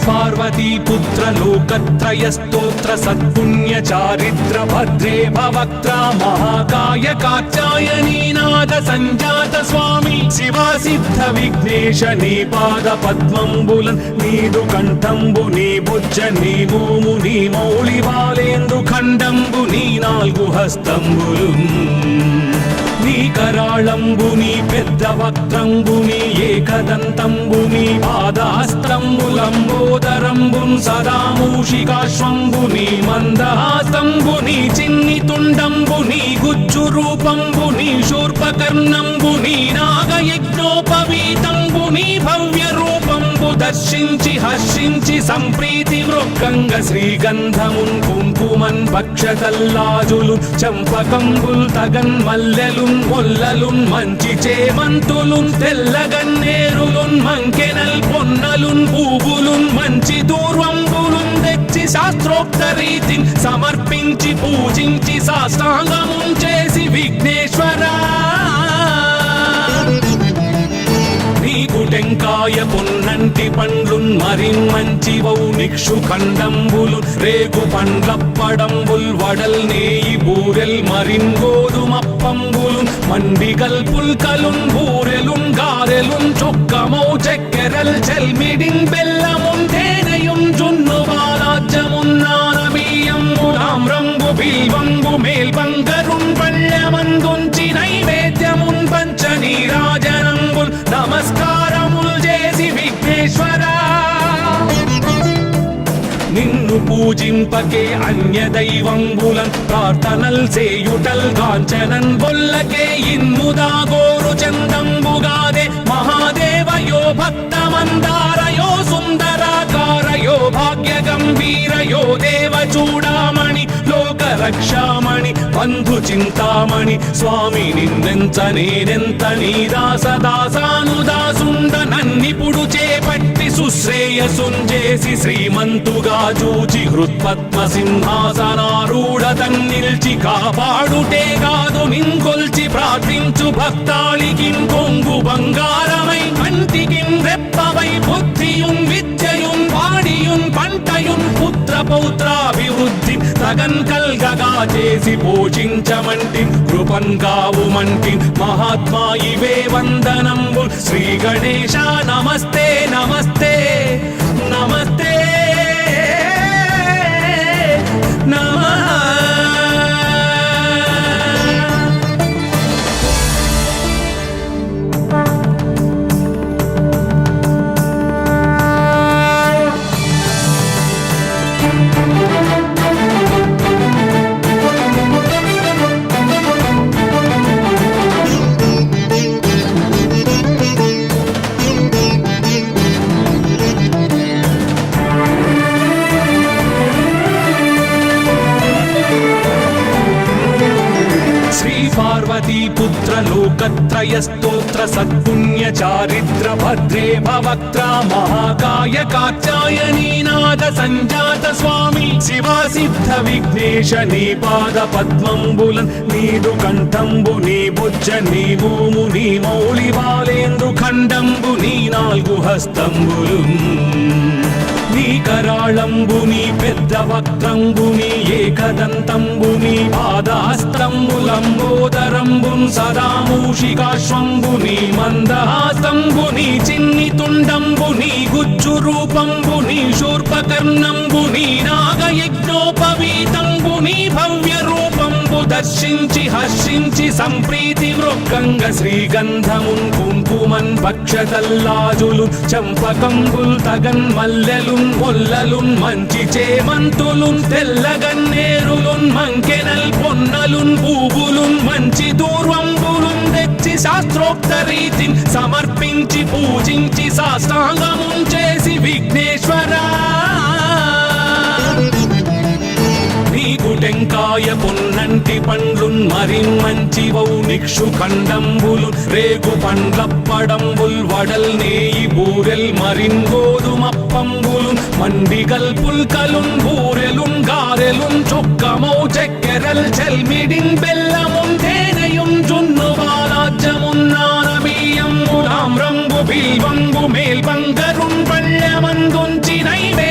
S2: पार्वती पुत्र लोकत्रय स्तोत्र सत्पुण्य चारित्र भद्रे भवक्त्रा महाकाय कात्यायनी नाद संजात स्वामी शिवा सिद्ध विघ्नेश नी पाद पद्मंबुलन नीदु कंठंबु नी भुज नी भूमु नी मौళి బాలేందు ఖండంబు నీ నాలుగు హస్తంబులున్ నీ కరాళంబు నీ పెద్ద వక్త్రంబు నీ ఏకదంతంబు నీ పాదహస్తంబులంబోదరంబున్ సదా మూషికాశ్వంబు నీ మందహాసంబు నీ చిన్ని తుండంబు నీ గుజ్జు రూపంబు నీ శూర్పకర్ణంబు నీ నాగయజ్ఞోపవీతంబు నీ భవ్య రూపంబు దర్శించి హర్షించి సంప్రీతి వృక్కంగ శ్రీగంధమున్ కుంకుమన్ భక్షతల్లాజులు చంపకంబుల్ తగన్ మల్లెలున్ మొల్లలున్ మంచి చేమంతులున్ తెల్లగన్నేరులున్ మంకెనల్ పొన్నలున్ పూవులున్ మంచి దూర్వంబులున్ తెచ్చి శాస్త్రోక్త రీతిని సమర్పించి పూజించి సాష్టాంగమున్ చేసి విఘ్నేశ్వరా నీకు టెంకాయ పొన్నంటి పండ్లున్ మరిన్ మంచివౌ నిక్షు ఖండంబులు రేగు పండ్లప్పడంబుల్ వడల్ నేయి బూరెల్ మరిన్ గోధుమప్పంబులు మండిగల్ పుల్కలున్ బూరెలున్ గారెలున్ చొక్కమౌ చెక్కెరల్ చెల్మిడిన్ బెల్లమున్ తేనెయున్ జున్ను బాలాజ్యమున్ నానబియ్యంబులాం రంగు బిల్వంగు మేల్బంగరున్ పళ్ళమందుంచి నైవేద్యమున్ పంచ నీరాజనంబుల్ నమస్కారముల్ చేసి విఘ్నేశ్వరా నిన్ను పూజింపకే అన్య దైవంబులన్ ప్రార్థనల్ చేయుటల్ కాంచనన్ బొల్లకే ఇన్ముదా గోరు చందంబుగాదే మహాదేవయో భక్తమందారయో సుందరాకారయో భాగ్య గంభీరయో దేవ చూడామణి లోక రక్షామణి బంధు చింతామణి స్వామి నిన్నెంత నేనెంత నీ దాసదాసానుదాసుండ నన్నిపుడు చేపట్టి సుశ్రేయసుంజేసి శ్రీమంతుగా చూచి హృత్పద్మ సింహాసనారూఢ తన్నిల్చి కాపాడుటే కాదు నింకొల్చి ప్రార్థించు భక్తాళికిం కొంగు బంగారమై కంటికిం రెప్పవై బుద్ధియున్ విద్యయున్ వాడియున్ పంటయున్ పుత్ర పౌత్రాభివృద్ధి తగన్ కల్గగా చేసి పోషించమంటి కృపన్ కావుమంటి మహాత్మా ఇవే వందనంబు శ్రీ గణేశ నమస్తే నమస్తే నమస్తే నమః पार्वती पुत्र लोकत्रय स्तोत्र सत्पुण्य चारित्र भद्रे भवक्त्रा महाकाय कात्यायनी नाद संजात स्वामी शिवा सिद्ध विघ्नेश नी पाद पद्मंबुलन नीदु कंठंबु नी भुज नी भूमु नी मौళి బాలేందు ఖండంబు నీ నాలుగు హస్తంబులున్ నీ కరాళంబు నీ పెద్ద వక్త్రంబు నీ ఏకదంతంబు నీ పాదహస్తంబులంబోదరంబున్ సదా మూషికాశ్వంబు నీ మందహాసంబు నీ చిన్ని తుండంబు నీ గుజ్జు రూపంబు నీ శూర్పకర్ణంబు నీ నాగయజ్ఞోపవీతంబు నీ భవ్య రూపంబు దర్శించి హర్షించి సంప్రీతి వృక్కంగ శ్రీగంధమున్ కుంకుమన్ భక్షతల్లాజులు చంపకంబుల్ తగన్ మల్లెలున్ మొల్లలున్ మంచి చేమంతులున్ తెల్లగన్నేరులున్ మంకెనల్ పొన్నలున్ పూవులున్ మంచి దూర్వంబులున్ తెచ్చి శాస్త్రోక్త రీతిని సమర్పించి పూజించి సాష్టాంగమున్ చేసి విఘ్నేశ్వరా నీకు టెంకాయ పొన్నంటి పండ్లున్ మరిన్ మంచివౌ నిక్షు ఖండంబులు రేగు పండ్లప్పడంబుల్ వడల్ నేయి బూరెల్ మరిన్ గోధుమప్పంబులు మండిగల్ పుల్కలున్ బూరెలున్ గారెలున్ చొక్కమౌ చెక్కెరల్ చెల్మిడిన్ బెల్లమున్ తేనెయున్ జున్ను బాలాజ్యమున్ నానబియ్యంబులాం రంగు బిల్వంగు మేల్బంగరున్ పళ్ళమందుంచి నైవే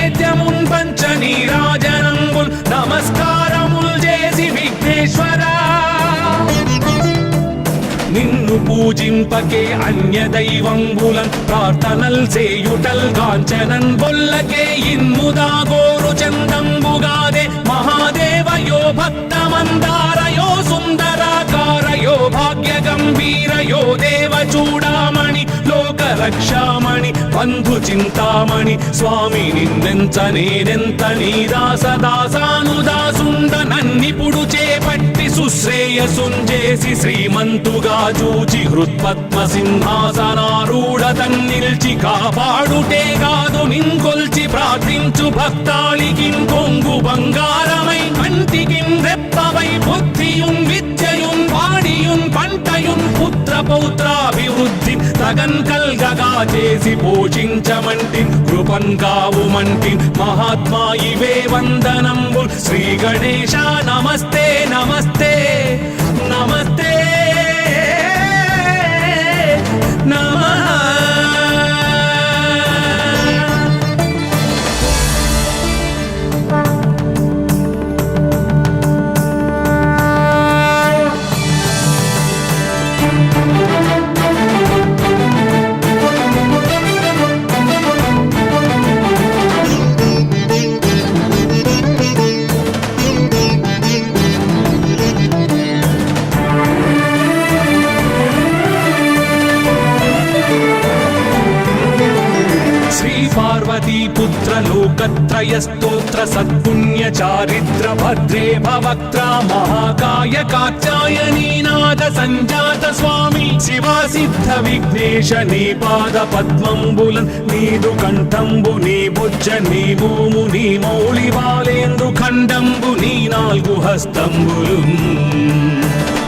S2: పూజింపకే అన్య దైవంబులన్ ప్రార్థనల్ చేయుటల్ కాంచనన్ బొల్లకే ఇన్ముదా గోరు చందంబుగాదే మహాదేవయో భక్తమందారయో సుందరాకారయో భాగ్య గంభీరయో దేవ చూడామణి లోక రక్షామణి బంధు చింతామణి స్వామి నిన్నెంత నేనెంత నీ దాసదాసానుదాసుండ నన్నిపుడు చేపట్టి సుశ్రేయసుంజేసి శ్రీమంతుగా చూచి హృత్పద్మ సింహాసనారూఢ తన్నిల్చి కాపాడుటే కాదు నింకొల్చి ప్రార్థించు భక్తాళికిన్ కొంగు బంగారమై కంటికిన్ రెప్పవై బుద్ధియున్ విద్యయున్ వాడియున్ పంటయున్ పుత్ర పౌత్రాభివృద్ధి తగన్ కల్గగా చేసి పోషించమంటి కృపన్ కావుమంటి మహాత్మా ఇవే వందనంబుల్ శ్రీ గణేశ నమస్తే నమస్తే నమస్తే నమః. పార్వతీపుత్ర లోకత్రయ స్తోత్ర సత్పుణ్య చారిత్ర భద్రే భవక్త్ర మహాకాయ కాత్యాయనీనాథ సంజాత స్వామి శివా సిద్ధ విఘ్నేశ నీ పాద పద్మంబులన్ నీదు కంఠంబు నీ బుజ్జ నీ భూము నీ మౌళి బాలేందు ఖండంబు నీ నాలుగు హస్తంబులు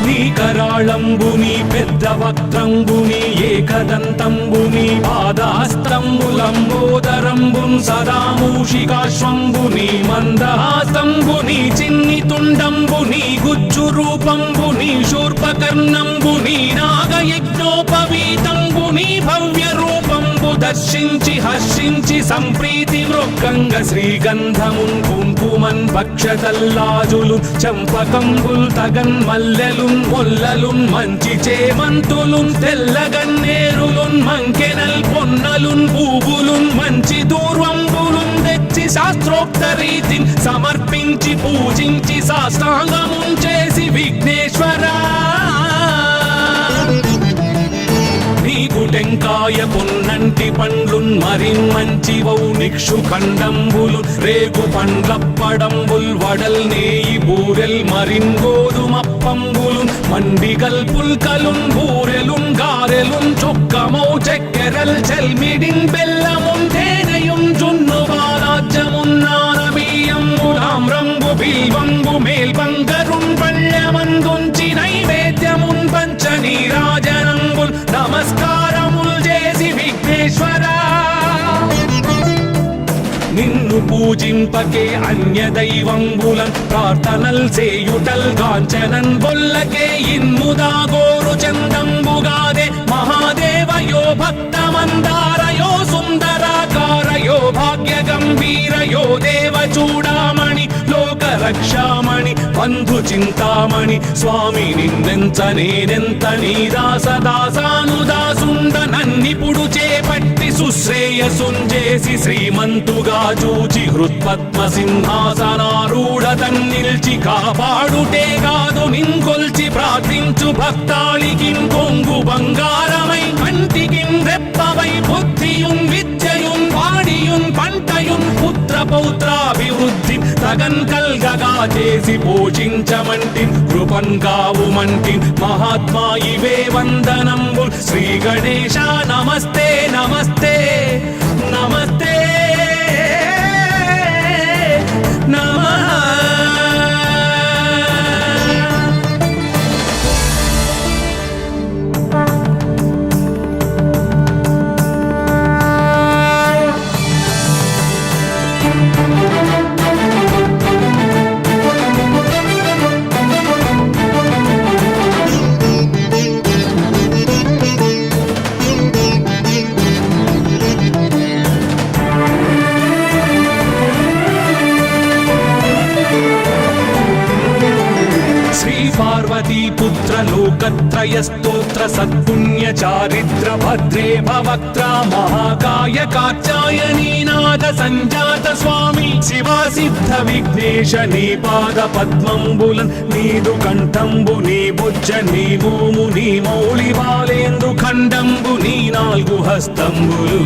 S2: నీ కరాళంబుని పెద్ద వక్త్రంబుని ఏకదంతంబుని పాదహస్తంబులంబోదరంబున్ సదా మూషికాశ్వంబుని మందహాసంబుని చిన్ని తుండంబుని గుజ్జు రూపంబుని శూర్పకర్ణంబుని నాగయజ్ఞోపవీతంబుని భవ్య రూపంబు దర్శించి హర్షించి సంప్రీతి మృక్కంగ శ్రీగంధమున్ కుంకుమన్ భక్షతల్లాజులు చంపకంబుల్ తగన్ మల్లెలున్ మొల్లలున్ మంచి చేమంతులున్ తెల్లగన్నేరులున్ మంకెనల్ పొన్నలున్ పూబులున్ మంచి దూర్వంబులున్ తెచ్చి శాస్త్రోక్త రీతిని సమర్పించి పూజించి సాష్టాంగమున్ చేసి విఘ్నేశ్వరా నీకు టెంకాయ పొన్నంటి పండ్లున్ మరిన్మంచివౌ నిక్షు ఖండంబులు రేగు పండ్లప్పడంబుల్ వడల్ నేయి బూరెల్ మరిన్ గోధుమప్పంబులు మండిగల్ పుల్కలున్ బూరెలున్ గారెలున్ చొక్కమౌ చెక్కెరల్ చెల్మిడిన్ బెల్లమున్ తేనెయున్ జున్ను బాలాజ్యమున్ నానబియ్యంబులామ్రంబు బిల్వంబు మేల్బంగరున్ పళ్ళమందుంచి నైవేద్యమున్ పంచ నీరాజనంబుల్ నమస్కారముల్ చేసి విఘ్నేశ్వరా నిన్ను పూజింపకే అన్య దైవంబులన్ ప్రార్థనల్ చేయుటల్ కాంచనన్ బొల్లకే ఇన్ముదా గోరు చందంబుగాదే మహాదేవయో భక్తమందారయో సుందరాకారయో భాగ్య గంభీరయో దేవ చూడామణి లోక రక్షామణి బంధు చింతామణి స్వామి నిన్నెంత నేనెంత నీ దాసదాసానుదాసుండ నన్నిపుడు చేపట్టి సుశ్రేయసుంజేసి శ్రీమంతుగా చూచి హృత్పద్మ సింహాసనారూఢ తన్నిల్చి కాపాడుటే కాదు నింకొల్చి ప్రార్థించు భక్తాళికిన్ కొంగు బంగారమై కంటికిన్ రెప్పవై బుద్ధియున్ విద్యయున్ వాడియున్ పంటయున్ పుత్ర పౌత్రాభివృద్ధి తగన్ కల్గగా చేసి పోషించమంటి కృపన్ కావుమంటి మహాత్మా ఇవే వందనంబుల్ శ్రీ గణేశ నమస్తే నమస్తే నమస్తే నమః. पार्वती पुत्र लोकत्रय स्तोत्र सत्पुण्य चारिद्र भद्रे भवक्त्रा महाकाय कात्यायनी नाद संजात स्वामी शिवा सिद्ध विघ्नेश नी पाद पद्मंबुलन नीदु कंठंबु नी बुज्ज नी भूमु नी मौళి బాలేందు ఖండంబు నీ నాలుగు హస్తంబులు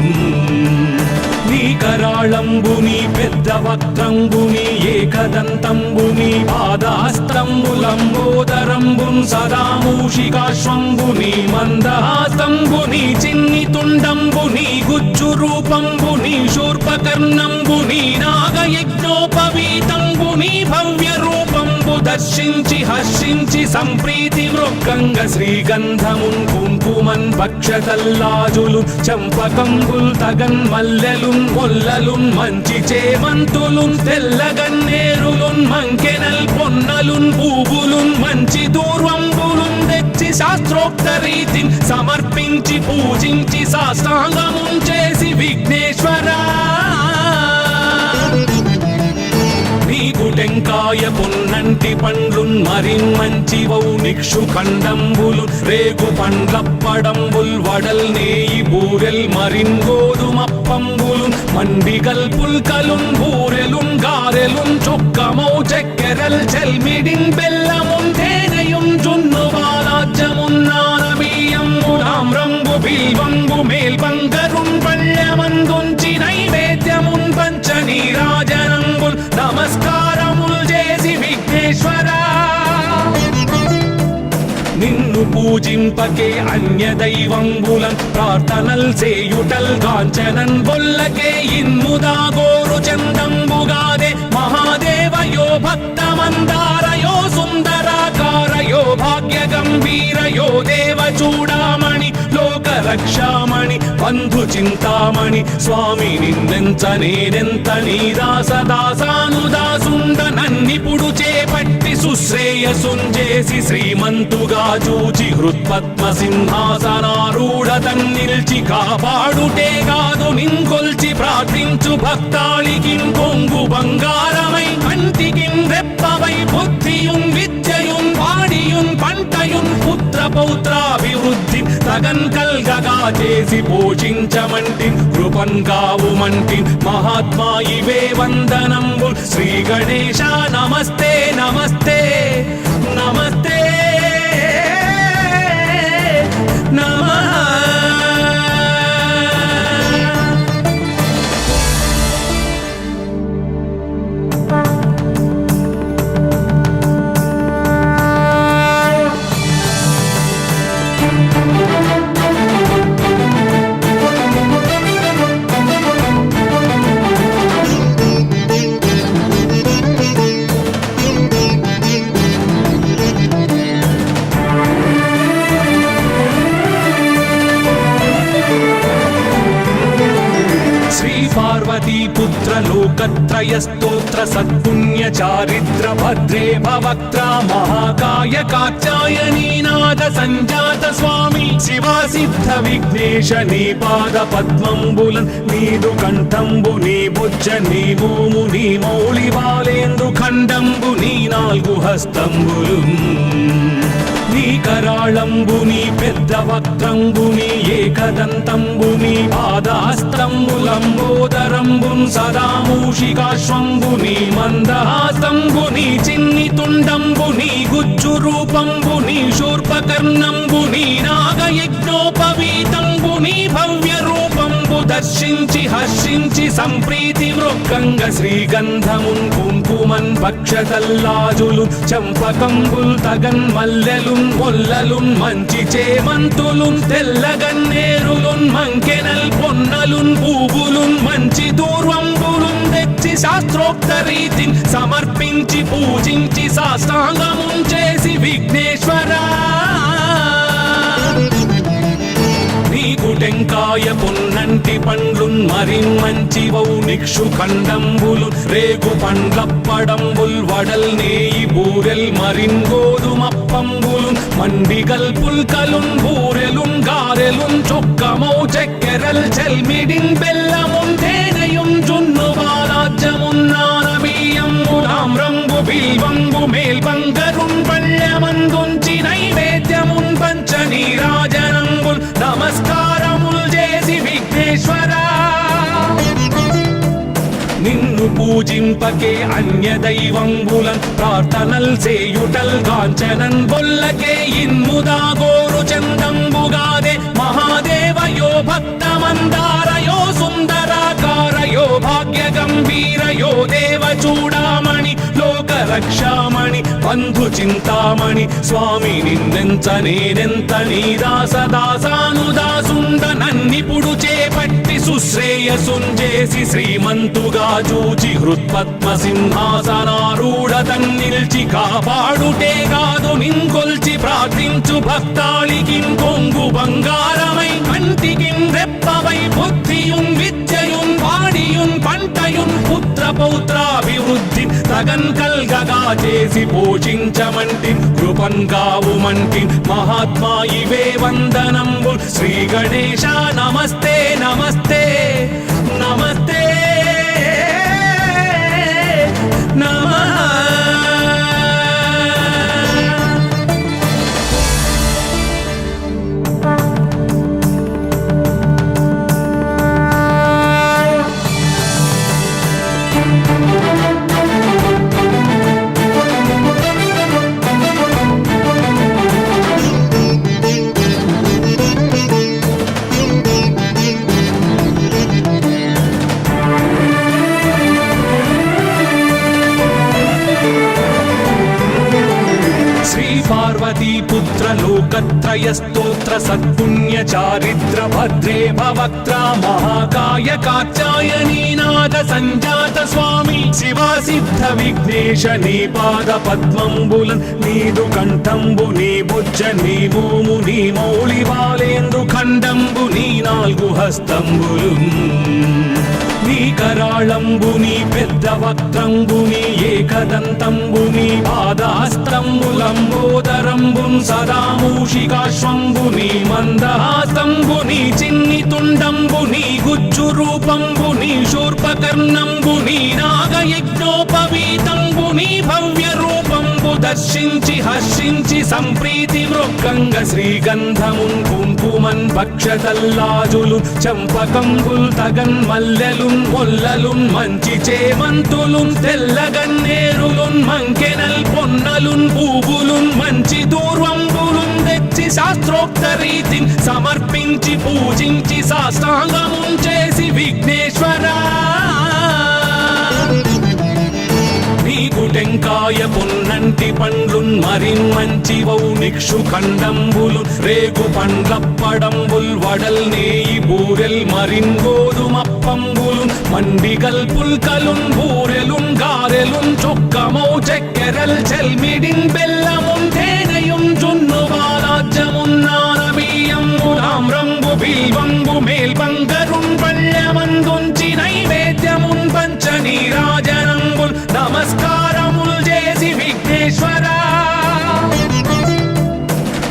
S2: నీ కరాళంబు నీ పెద్ద వక్త్రంబు నీ ఏకదంతంబు నీ పాదహస్తంబులంబోదరంబు సదా మూషికాశ్వంబు నీ మందహాసంబు నీ చిన్ని తుండంబు నీ గుజ్జు రూపంబు నీ శూర్పకర్ణంబు నీ నాగయజ్ఞోపవీతంబు నీ భవ్య రూపంబు దర్శించి హర్షించి సంప్రీతి మృక్కంగ శ్రీగంధమున్ కుంకుమన్ భక్షతల్లాజులు చంపకంబుల్ తగన్ మల్లెలున్ మొల్లలున్ మంచి చేమంతులున్ తెల్లగన్నేరులున్ మంకెనల్ పొన్నలున్ పూవులున్ మంచి దూర్వంబులున్ తెచ్చి శాస్త్రోక్త రీతిని సమర్పించి పూజించి సాష్టాంగమున్ చేసి విఘ్నేశ్వరా నీకు టెంకాయ పొన్నంటి పండ్లున్ మరిన్మంచివౌ నిక్షు ఖండంబులు రేగు పండ్లప్పడంబుల్ వడల్ నేయి బూరెల్ మరిన్ గోధుమప్పంబులు మండిగల్ పుల్కలున్ బూరెలున్ గారెలున్ చొక్కమౌ చెక్కెరల్ చెల్మిడిన్ బెల్లమున్ తేనెయున్ జున్ను వాలాజ్యమున్ నానబియ్యంబులామ్రంబు బిల్వంబు మేల్బంగరున్ పళ్ళెమందుంచి నైవేద్యమున్ పంచ నీరాజనంబుల్ నమస్కారముల్ చేసి విఘ్నేశ్వరా నిన్ను పూజింపకే అన్య దైవంబులన్ ప్రార్థనల్ చేయుటల్ కాంచనన్ బొల్లకే ఇన్ముదా గోరు చందంబుగాదే మహాదేవయో భక్తమందారయో సుందరాకారయో భాగ్య గంభీరయో దేవ చూడామణి లోక రక్షామణి బంధు చింతామణి స్వామి నిన్నెంత నేనెంత నీ దాసదాసానుదాసుండ నన్నిపుడు చేపట్టి సుశ్రేయసుంజేసి శ్రీమంతుగా చూచి హృత్పద్మ సింహాసనారూఢ తన్నిల్చి కాపాడుటే కాదు నింకొల్చి ప్రార్థించు భక్తాళికి కొంగు బంగారమై కంటికి రెప్పవై బుద్ధియున్ విద్యయున్ వాడియున్ పంటయున్ పుత్ర పౌత్రాభివృద్ధి తగన్ కల్గగా చేసి పోషించమంటి కృపన్ కావుమంటి మహాత్మా ఇవే వందనంబు శ్రీ గణేశ నమస్తే నమస్తే నమస్తే నమః पार्वती पुत्र लोकत्रय स्तोत्र सत्पुण्य चारिद्र भद्रे भवक्त्रा महाकाय कात्यायनी नाद संजात स्वामी शिवा सिद्ध विघ्नेश नी पाद पद्मंबुलन नीदु कंठंबु नी बुज्ज नी भूमु नी मौళి బాలేందు ఖండంబు నీ నాలుగు హస్తంబులు నీ కరాళంబు నీ పెద్ద వక్త్రంబు నీ ఏకదంతంబు నీ పాదహస్తంబులంబోదరంబు సదా మూషికాశ్వంబు నీ మందహాసంబు నీ చిన్ని తుండంబు నీ గుజ్జు రూపంబు నీ శూర్పకర్ణంబు నీ నాగయజ్ఞోపవీతంబు నీ భవ్య రూపంబు దర్శించి హర్షించి సంప్రీతి మృక్కంగ శ్రీగంధమున్ కుంకుమన్ భక్షతల్లాజులు చంపకంబుల్ తగన్ మల్లెలున్ మొల్లలున్ మంచి చేమంతులున్ తెల్లగన్నేరులున్ మంకెనల్ పొన్నలున్ పూవులున్ మంచి దూర్వంబులున్ తెచ్చి శాస్త్రోక్త రీతిని సమర్పించి పూజించి సాష్టాంగమున్ చేసి విఘ్నేశ్వరా నీకు టెంకాయ పొన్నంటి పండ్లున్ మరిన్మంచివౌ నిక్షు ఖండంబులు రేగు పండ్లప్పడంబుల్ వడల్ నేయి బూరెల్ మరిన్ గోధుమప్పంబులు మండిగల్ పుల్కలున్ బూరెలున్ గారెలున్ చొక్కమౌ చెక్కెరల్ చెల్మిడిన్ బెల్లమున్ తేనెయున్ జున్ను వాలాజ్యమున్ నానబియ్యంబులామ్రంబు బిల్వంబు మేల్బంగరున్ పళ్ళెమందుంచి నిన్ను పూజింపకే అన్య దైవంబులన్ ప్రార్థనల్ సేయుటల్ కాంచనన్ బొల్లకే ఇన్ముదాగోరు చందంబుగాదే మహాదేవయో భక్తమందారయో సుందరాకారయో భాగ్య గంభీరయో దేవ చూడామణి లోక రక్షామణి బంధు చింతామణి స్వామి నిన్నెంత నేనెంత నీ దాసదాసానుదాసుండ నన్నిపుడు చేపట్టి సుశ్రేయసుంజేసి శ్రీమంతుగా చూచి హృత్పద్మ సింహాసనారూఢ తన్నిల్చి కాపాడుటే కాదు నింకొల్చి ప్రార్థించు భక్తాళికి కొంగు బంగారమై కంటికి రెప్పవై బుద్ధియున్ విద్యయున్ వాడియున్ పంటయున్ పుత్ర పౌత్రాభివృద్ధి తగన్ కల్గగా చేసి పోషించమంటి కృపన్ కావుమంటి మహాత్మా ఇవే వందనంబు శ్రీ గణేశ నమస్తే నమస్తే నమస్తే నమః పార్వతీ పుత్ర లోకత్రయ స్తోత్ర సత్పుణ్య చారిత్ర భద్రే భవక్త్ర మహాకాయ కాత్యాయనీనాథ సంజాత స్వామి శివా సిద్ధ విఘ్నేశ నీ పాద పద్మంబులన్ నీదు కంఠంబు నీ బుజ్జ నీ భూము నీ మౌళి బాలేందు ఖండంబు నీ నాలుగు హస్తంబులు నీ కరాళంబు నీ పెద్ద వక్త్రంబు నీ ఏకదంతంబు నీ పాదహస్తంబులంబోదరంబున్ సదా మూషికాశ్వంబు నీ మందహాస్తంబు నీ చిన్ని తుండంబు నీ గుజ్జు రూపంబు నీ శూర్పకర్ణంబు నీ నాగయజ్ఞోపవీతంబు నీ భవ్య రూపంబు దర్శించి హర్షించి సంప్రీతి మృక్కంగ శ్రీగంధమున్ కుంకుమన్ భక్షతల్లాజులు చంపకంబుల్ తగన్ మల్లెలున్ మొల్లలున్ మంచి చేమంతులున్ తెల్లగన్నేరులున్ మంకెనల్ పొన్నలున్ పూవులున్ మంచి దూర్వంబులున్ తెచ్చి శాస్త్రోక్త రీతిని సమర్పించి పూజించి సాష్టాంగమున్ చేసి విఘ్నేశ్వరా నీకు టెంకాయ పొన్నంటి పండ్లున్ మరిన్మంచివౌ నిక్షు ఖండంబులు రేగు పండ్లప్పడంబుల్ వడల్ నేయి బూరెల్ మరిన్ గోధుమప్పంబులు మండిగల్ పుల్కలున్ బూరెలున్ గారెలున్ చొక్కమౌ చెక్కెరల్ చెల్మిడిన్ బెల్లమున్ తేనెయున్ జున్ను బాలాజ్యమున్ నానబియ్యంబు తామ్రంబు బిల్వంబు మేల్బంగరున్ పళ్ళెమందుంచి నైవేద్యమున్ పంచ నీరాజనంబుల్ నమస్కారముల్ చేసి విఘ్నేశ్వరా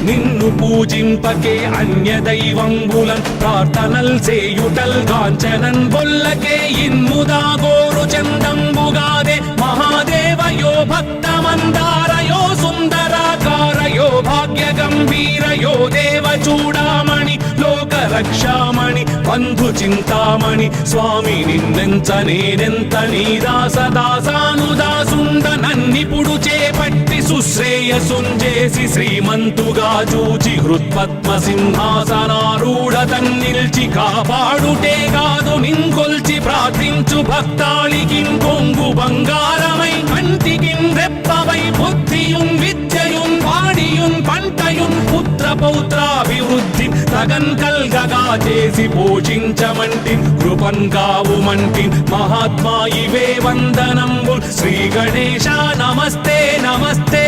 S2: నిన్ను పూజింపకే అన్య దైవంబులన్ ప్రార్థనల్ సేయుటల్ కాంచనన్ బొల్లకే ఇన్ముదాగోరు చందంబుగాదే మహాదేవయో భక్తమందారయో సుందరాకారయో భాగ్య గంభీరయో దేవ చూడామణి లోక రక్షామణి బంధు చింతామణి స్వామి నిన్నెంత నేనెంత నీ దాసదాసానుదాసుండ నన్నిపుడు చేపట్టి సుశ్రేయసుంజేసి శ్రీమంతుగా చూచి హృత్పద్మ సింహాసనారూఢ తన్నిల్చి కాపాడుటే కాదు నింకొల్చి ప్రార్థించు భక్తాళికి కొంగు బంగారమై కంటికి రెప్పవై బుద్ధియున్ విద్యయున్ వాడియున్ పంటయున్ పుత్ర పౌత్రాభివృద్ధి తగన్ కల్గగా చేసి పోషించమంటి కృపన్ కావుమంటి మహాత్మా ఇవే వందనంబు శ్రీ గణేశ నమస్తే నమస్తే